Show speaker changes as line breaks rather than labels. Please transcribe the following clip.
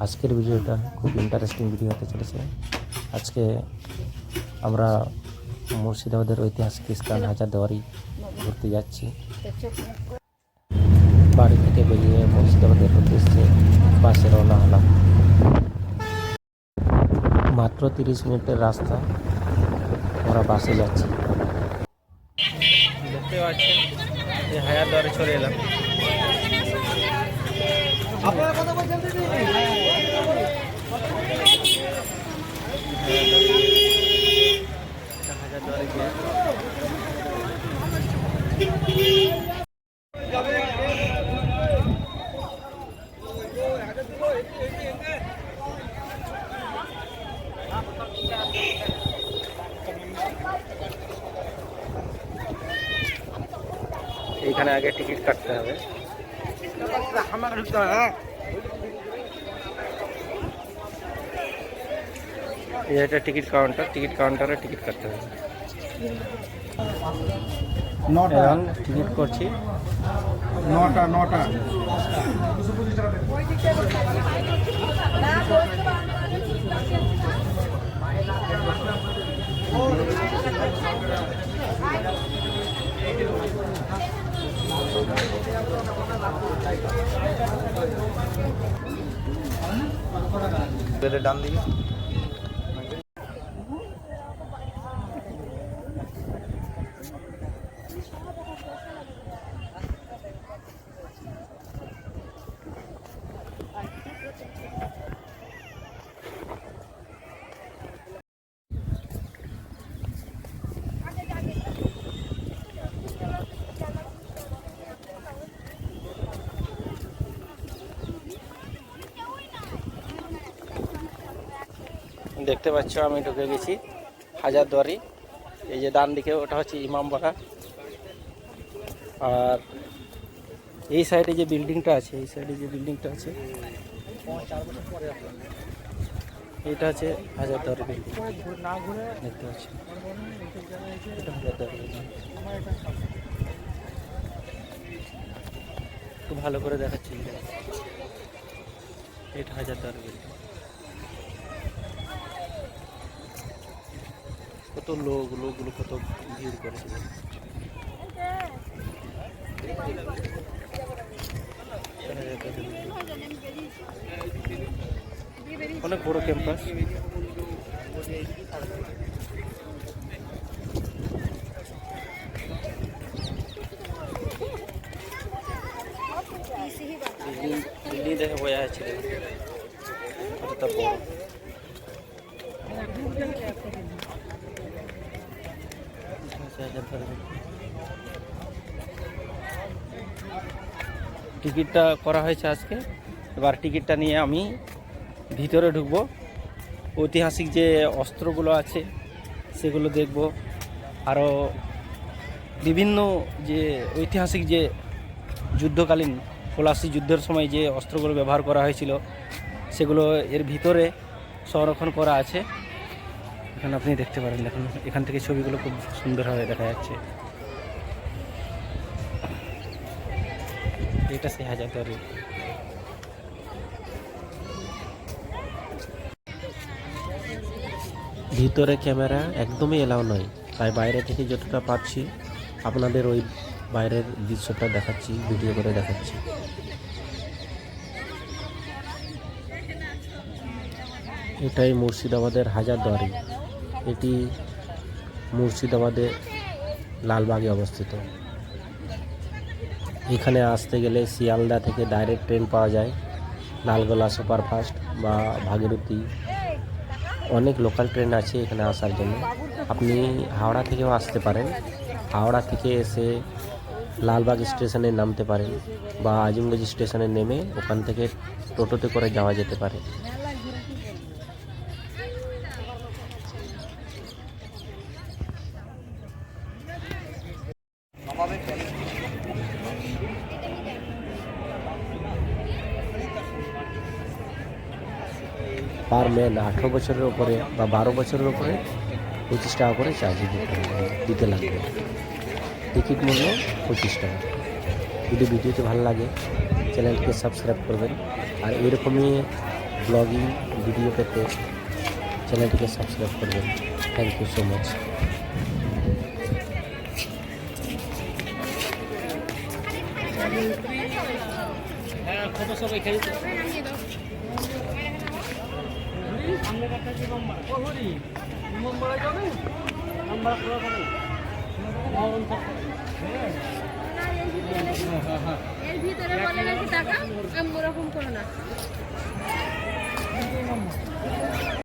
আজকের ভিডিওটা খুব ইন্টারেস্টিং ভিডিও হতে চলেছে। আজকে আমরা মুর্শিদাবাদের ঐতিহাসিক স্থান হাজারদুয়ারি ঘুরতে যাচ্ছি। বাড়ি থেকে বেরিয়ে মুর্শিদাবাদের উদ্দেশ্যে বাসে রওনা হলাম। মাত্র 30 মিনিটের রাস্তা, আমরা বাসে যাচ্ছি। দেখতে পাচ্ছেন যে হাজারদুয়ারি চলে এলাম। আপনারা কথা বলছেন দিদি? হাজারদুয়ারি গেট। এইখানে আগে টিকিট কাটতে হবে। এটা টিকিট কাউন্টার, টিকিট কাউন্টারে টিকিট কাটতে হবে। এখন টিকিট করছি।
নটা ডান দিকে
দেখতে পাচ্ছ আমি ঢুকে গেছি হাজারদুয়ারি। এই যে ডান দিকে ওটা হচ্ছে ইমামবাড়া, আর এই সাইডে যে বিল্ডিংটা আছে, এটা হচ্ছে হাজারদুয়ারি বিল্ডিং। দেখতে পাচ্ছি এটা হাজারদুয়ারি বিল্ডিং। খুব ভালো করে দেখাচ্ছি, এটা হাজারদুয়ারি বিল্ডিং। কত লোকগুলো কত ভিড় করেছিল। অনেক বড় ক্যাম্পাস। দিল্লি দেখে বোঝা যাচ্ছে কতটা বড়। টিকিটটা করা হয়েছে আজকে। এবার টিকিটটা নিয়ে আমি ভিতরে ঢুকবো। ঐতিহাসিক যে অস্ত্রগুলো আছে সেগুলো দেখব, আরও বিভিন্ন যে ঐতিহাসিক যে যুদ্ধকালীন পলাশী যুদ্ধের সময় যে অস্ত্রগুলো ব্যবহার করা হয়েছিল সেগুলো এর ভিতরে সংরক্ষণ করা আছে। এখানে আপনি দেখতে পারেন, দেখুন এখান থেকে ছবিগুলো খুব সুন্দরভাবে দেখা যাচ্ছে। এটা সেই হাজারদুয়ারি। ভিতরে ক্যামেরা একদমই এলাও নয়, তাই বাইরে থেকে যতটা পাচ্ছি আপনাদের ওই বাইরের দৃশ্যটা দেখাচ্ছি, ভিডিও করে দেখাচ্ছি। এটাই মুর্শিদাবাদের হাজারদুয়ারি। এটি মুর্শিদাবাদের লালবাগে অবস্থিত। এখানে আসতে গেলে শিয়ালদা থেকে ডাইরেক্ট ট্রেন পাওয়া যায়, লালগোলা সুপারফাস্ট বা ভাগীরথী, অনেক লোকাল ট্রেন আছে এখানে আসার জন্য। আপনি হাওড়া থেকেও আসতে পারেন, হাওড়া থেকে এসে লালবাগ স্টেশনে নামতে পারেন বা আজিমগঞ্জ স্টেশনে নেমে ওখান থেকে টোটোতে করে যাওয়া যেতে পারে। পার ম্যান 18 বছরের উপরে বা 12 বছরের উপরে 25 টাকা করে চার্জ দিতে লাগবে। টিকিট মূল্য 25 টাকা। যদি ভিডিওটি ভালো লাগে চ্যানেলকে সাবস্ক্রাইব করবেন, আর এরকমই ব্লগিং ভিডিও পেতে চ্যানেলটিকে সাবস্ক্রাইব করবেন। Thank you so much.
এর ভিতরে বলে নাকি টাকা ওরকম করো না।